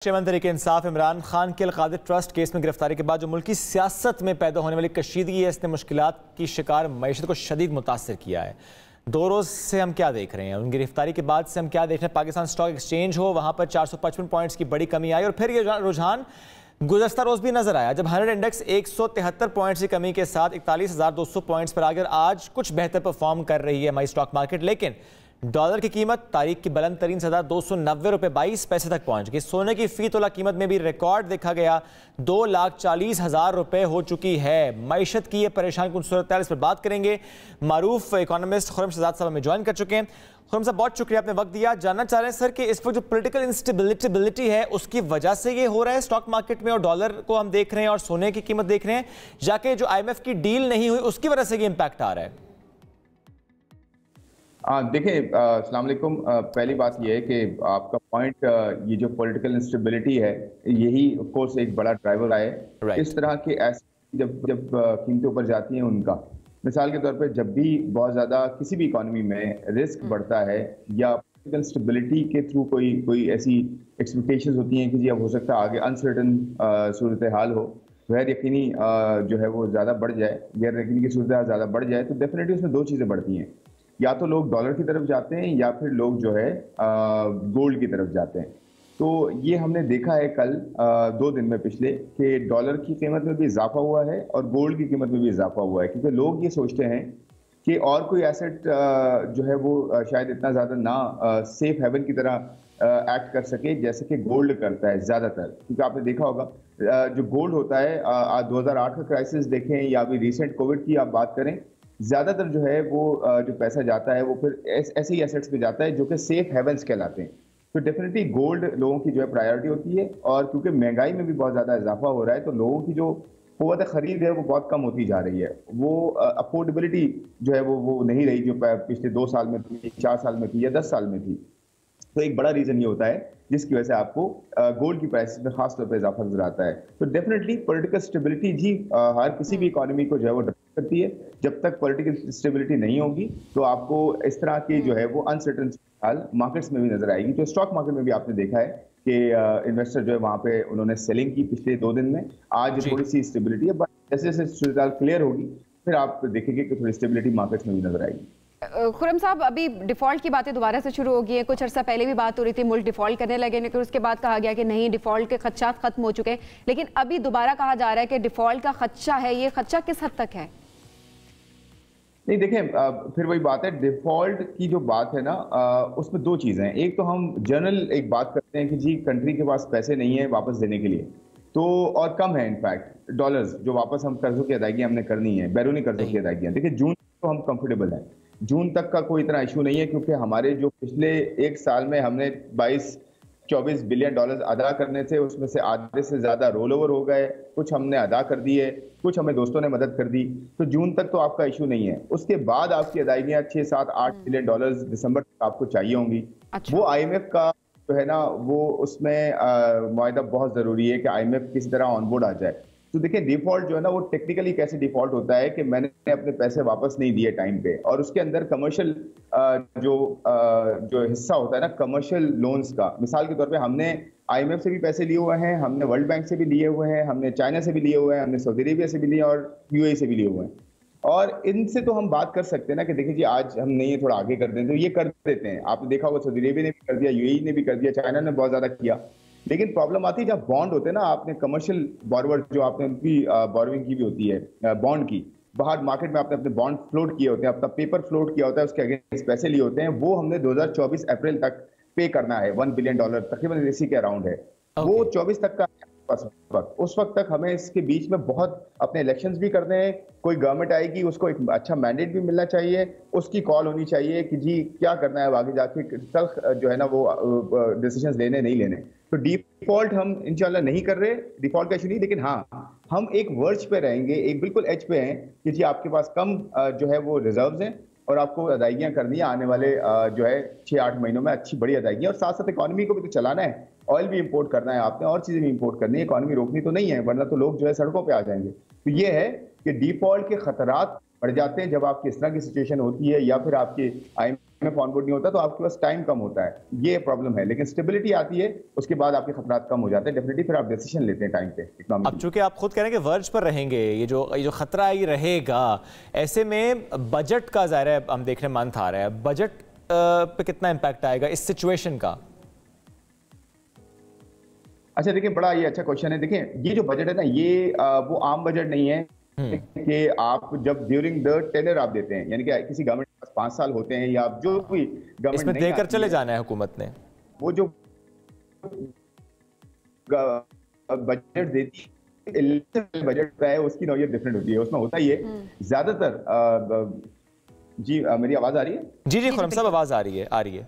मंत्री तहरीक-ए-इंसाफ इमरान खान के Al-Qadir trust case में गिरफ्तारी के बाद जो मुल्की सियासत में पैदा होने वाली कशीदगी है, इसने मुश्किलात की शिकार मईशत को शदीद मुतासर किया है। 2 रोज़ से हम क्या देख रहे हैं, उनकी गिरफ्तारी के बाद से हम क्या देख रहे हैं? पाकिस्तान स्टॉक एक्सचेंज हो, वहाँ पर 455 पॉइंट्स की बड़ी कमी आई और फिर ये रुझान गुज़श्ता रोज़ भी नजर आया जब 100 इंडेक्स 173 पॉइंट्स की कमी के साथ 41,200 पॉइंट्स पर आकर आज कुछ बेहतर परफॉर्म कर रही है हमारी स्टॉक मार्केट। लेकिन डॉलर की कीमत तारीख की बुलंद तरीन सदा 290 रुपये 22 पैसे तक पहुंच गई। सोने की फी तोला कीमत में भी रिकॉर्ड देखा गया, 2,40,000 रुपये हो चुकी है। मईशत की ये परेशान कुन सूरत इस पर बात करेंगे। मारूफ इकोनॉमिस्ट खुर्रम शहजाद साहब हमें ज्वाइन कर चुके हैं। खुर्रम साहब, बहुत शुक्रिया, आपने वक्त दिया। जानना चाह रहे हैं सर कि इस वक्त जो पॉलिटिकल इंस्टेबिलिटी है उसकी वजह से ये हो रहा है स्टॉक मार्केट में, और डॉलर को हम देख रहे हैं और सोने की कीमत देख रहे हैं, जाके जो IMF की डील नहीं हुई उसकी वजह से ये इम्पैक्ट आ रहा है? देखिए, अस्सलाम वालेकुम। पहली बात यह है कि आपका पॉइंट, ये जो पॉलिटिकल इंस्टेबिलिटी है यही ऑफ कोर्स एक बड़ा ड्राइवर है। इस तरह के ऐसे जब कीमतें ऊपर जाती हैं उनका, मिसाल के तौर पे जब भी बहुत ज़्यादा किसी भी इकॉनमी में रिस्क बढ़ता है या पॉलिटिकल इंस्टेबिलिटी के थ्रू कोई ऐसी एक्सपेक्टेशंस होती हैं कि जी अब हो सकता है आगे अनसर्टन सूरत हाल हो, गैर यकीनी जो है वो ज़्यादा बढ़ जाए, गैर यकीनी की सूरत हाल ज़्यादा बढ़ जाए, तो डेफिनेटली उसमें 2 चीज़ें बढ़ती हैं। या तो लोग डॉलर की तरफ जाते हैं या फिर लोग जो है गोल्ड की तरफ जाते हैं। तो ये हमने देखा है कल 2 दिन में पिछले कि डॉलर की कीमत में भी इजाफा हुआ है और गोल्ड की कीमत में भी इजाफा हुआ है, क्योंकि लोग ये सोचते हैं कि और कोई एसेट जो है वो शायद इतना ज़्यादा ना सेफ हेवन की तरह एक्ट कर सके जैसे कि गोल्ड करता है ज़्यादातर। क्योंकि आपने देखा होगा जो गोल्ड होता है, 2008 का क्राइसिस देखें या अभी रिसेंट कोविड की आप बात करें, ज़्यादातर जो है वो जो पैसा जाता है वो फिर ऐसे ही एसेट्स पे जाता है जो कि सेफ हेवंस कहलाते हैं। तो डेफिनेटली गोल्ड लोगों की जो है प्रायोरिटी होती है, और क्योंकि महंगाई में भी बहुत ज़्यादा इजाफा हो रहा है तो लोगों की जो क़ुव्वत खरीद है वो बहुत कम होती जा रही है। वो अफोर्डेबिलिटी जो है वो नहीं रही जो पिछले 2 साल में थी, 4 साल में थी या 10 साल में थी। तो एक बड़ा रीज़न ये होता है जिसकी वजह से आपको गोल्ड की प्राइसेस में खास तौर पर इजाफा नजर आता है। तो डेफिनेटली पॉलिटिकल स्टेबिलिटी जी हर किसी भी इकोनॉमी को जो है वो करती है। जब तक पॉलिटिकल स्टेबिलिटी नहीं होगी तो आपको इस तरह की जो है वो अनसर्टन हाल मार्केट्स में भी नजर आएगी। तो स्टॉक मार्केट में भी आपने देखा है कि इन्वेस्टर जो है वहाँ पे उन्होंने सेलिंग की पिछले 2 दिन में। आज थोड़ी सी स्टेबिलिटी है, बट जैसे जैसे सूरत क्लियर होगी फिर आप देखेंगे कि थोड़ी स्टेबिलिटी मार्केट्स में भी नजर आएगी। खुर्रम साहब, अभी डिफॉल्ट की बातें दोबारा से शुरू हो गई है। कुछ अर्सा पहले भी बात हो रही थी मुल्क डिफॉल्ट करने लगे, लेकिन उसके बाद कहा गया कि नहीं, डिफॉल्ट के खदशात खत्म हो चुके हैं। लेकिन अभी दोबारा कहा जा रहा है कि डिफॉल्ट का खदशा है। ये खदशा किस हद तक है? नहीं, देखें, फिर वही बात है, डिफॉल्ट की जो बात है ना, उसमें 2 चीज़ें हैं। एक तो हम जनरल एक बात करते हैं कि जी कंट्री के पास पैसे नहीं है वापस देने के लिए, तो और कम है इनफैक्ट डॉलर्स जो वापस हम कर्जों की अदायगी हमने करनी है, बैरूनी कर्जों की अदायगियाँ। देखिए जून तो हम कंफर्टेबल हैं, जून तक का कोई इतना इशू नहीं है, क्योंकि हमारे जो पिछले 1 साल में हमने 22-24 बिलियन डॉलर्स अदा करने थे, उसमें से आधे से ज़्यादा रोल ओवर हो गए, कुछ हमने अदा कर दिए, कुछ हमें दोस्तों ने मदद कर दी। तो जून तक तो आपका इशू नहीं है। उसके बाद आपकी अदायगियाँ 6-7-8 बिलियन डॉलर्स दिसंबर तक आपको चाहिए होंगी। वो IMF का जो है ना वो उसमें मुआहदा बहुत ज़रूरी है कि IMF किसी तरह ऑन बोर्ड आ जाए। तो देखिए डिफॉल्ट जो है ना वो टेक्निकली कैसे डिफॉल्ट होता है कि मैंने अपने पैसे वापस नहीं दिए टाइम पे, और उसके अंदर कमर्शियल जो हिस्सा होता है ना कमर्शियल लोन्स का, मिसाल के तौर पे हमने IMF से भी पैसे लिए हुए हैं, हमने वर्ल्ड बैंक से भी लिए हुए हैं, हमने चाइना से भी लिए हुए हैं, हमने सऊदी अरेबिया से भी लिए और UAE से भी लिए हुए हैं। और इनसे तो हम बात कर सकते हैं ना कि देखिए जी आज हम नहीं, ये थोड़ा आगे कर दें, तो ये कर देते हैं। आपने देखा होगा सऊदी अरेबिया ने भी कर दिया, UAE ने भी कर दिया, चाइना ने बहुत ज्यादा किया। लेकिन प्रॉब्लम आती है जब बॉन्ड होते हैं ना, आपने कमर्शियल बॉरोवर जो आपने उनकी बॉरोविंग की भी होती है बॉन्ड की, बाहर मार्केट में आपने अपने बॉन्ड फ्लोट किए होते हैं, अपना पेपर फ्लोट किया होता है, उसके अगेंस्ट पैसे लिए होते हैं, वो हमने 2024 अप्रैल तक पे करना है। $1 बिलियन तकरीबन इसी के अराउंड है। वो 24 तक का उस वक्त तक हमें इसके बीच में बहुत अपने इलेक्शंस भी करने हैं। कोई गवर्नमेंट आएगी, उसको एक अच्छा मैंडेट भी मिलना चाहिए, उसकी कॉल होनी चाहिए कि जी क्या करना है आगे जाके, तक जो है ना वो डिसीजंस लेने नहीं लेने। तो डिफॉल्ट हम इंशाल्लाह नहीं कर रहे, डिफॉल्ट का इशू नहीं, लेकिन हाँ हम एक वर्ज पे रहेंगे, एक बिल्कुल एज पे हैं कि जी आपके पास कम जो है वो रिजर्व्स हैं और आपको अदायगियाँ करनी है आने वाले जो है 6-8 महीनों में, अच्छी बड़ी अदायगियाँ। और साथ साथ इकॉनमी को भी तो चलाना है, ऑयल भी इंपोर्ट करना है आपने, और चीज़ें भी इंपोर्ट करनी है, इकॉनमी रोकनी तो नहीं है, वरना तो लोग जो है सड़कों पे आ जाएंगे। तो ये है कि डिफॉल्ट के खतरात बढ़ जाते हैं जब आपकी इस तरह की सिचुएशन होती है, या फिर आपके IMF ऑनबोर्ड नहीं होता तो आपके पास टाइम कम होता है, ये प्रॉब्लम है। लेकिन स्टेबिलिटी आती है उसके बाद आपके खतरात कम हो जाते हैं, डेफिनेटली फिर आप डिसीजन लेते हैं टाइम पे इकोनॉमी। अब चूंकि आप खुद कह रहे हैं कि वर्ज पर रहेंगे, ये जो खतरा है ये रहेगा, ऐसे में बजट का ज़ाहिर है हम देखने मंथ आ रहा है, बजट पे कितना इम्पैक्ट आएगा इस सिचुएशन का? अच्छा देखिए, बड़ा ये अच्छा क्वेश्चन है। देखिए ये जो बजट है ना, ये वो आम बजट नहीं है कि आप जब ड्यूरिंग द टेनर आप देते हैं, यानी कि किसी गवर्नमेंट के पास 5 साल होते हैं या आप जो भी गवर्नमेंट इसमें देकर चले जाना है हुकूमत ने, वो जो बजट देती है इलेक्शन बजट है उसकी नौयत डिफरेंट होती है। उसमें होता ही है ज्यादातर जी मेरी आवाज आ रही है? जी जी खुर्रम साहब आवाज आ रही है।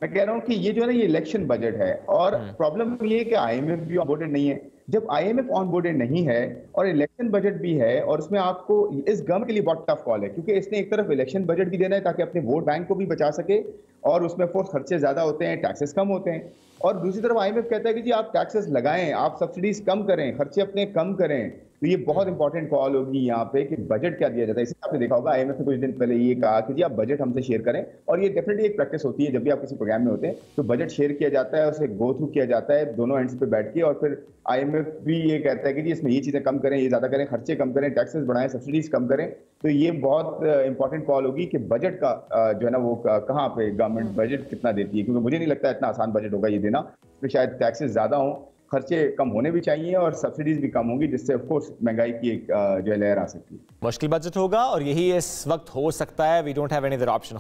मैं कह रहा हूँ कि ये जो है ना, ये इलेक्शन बजट है और प्रॉब्लम ये है कि IMF भी ऑनबोर्डेड नहीं है। जब IMF ऑनबोर्डेड नहीं है और इलेक्शन बजट भी है और उसमें आपको इस गवर्नमेंट के लिए बहुत टफ कॉल है, क्योंकि इसने एक तरफ इलेक्शन बजट भी देना है ताकि अपने वोट बैंक को भी बचा सके और उसमें फोर्स खर्चे ज्यादा होते हैं, टैक्सेस कम होते हैं, और दूसरी तरफ IMF कहता है कि जी आप टैक्सेस लगाएं, आप सब्सिडीज कम करें, खर्चे अपने कम करें। तो ये बहुत इंपॉर्टेंट कॉल होगी यहाँ पे कि बजट क्या दिया जाता है। इसे आपने देखा होगा IMF ने कुछ दिन पहले ये कहा कि जी आप बजट हमसे शेयर करें, और ये डेफिनेटली एक प्रैक्टिस होती है जब भी आप किसी प्रोग्राम में होते हैं तो बजट शेयर किया जाता है, उसे गो थ्रू किया जाता है दोनों एंड्स पे बैठ के, और फिर IMF भी ये कहता है कि जी इसमें ये चीजें कम करें, ये ज्यादा करें, खर्चे कम करें, टैक्सेस बढ़ाएं, सब्सिडीज कम करें। तो ये बहुत इंपॉर्टेंट कॉल होगी कि बजट का जो है ना वो कहाँ पे गवर्नमेंट बजट कितना देती है, क्योंकि मुझे नहीं लगता इतना आसान बजट होगा ये देना। तो शायद टैक्सेस ज्यादा हों, खर्चे कम होने भी चाहिए और सब्सिडीज भी कम होंगी, जिससे ऑफ कोर्स महंगाई की एक जो है लहर आ सकती है। मुश्किल बजट होगा और यही इस वक्त हो सकता है। We don't have any other option.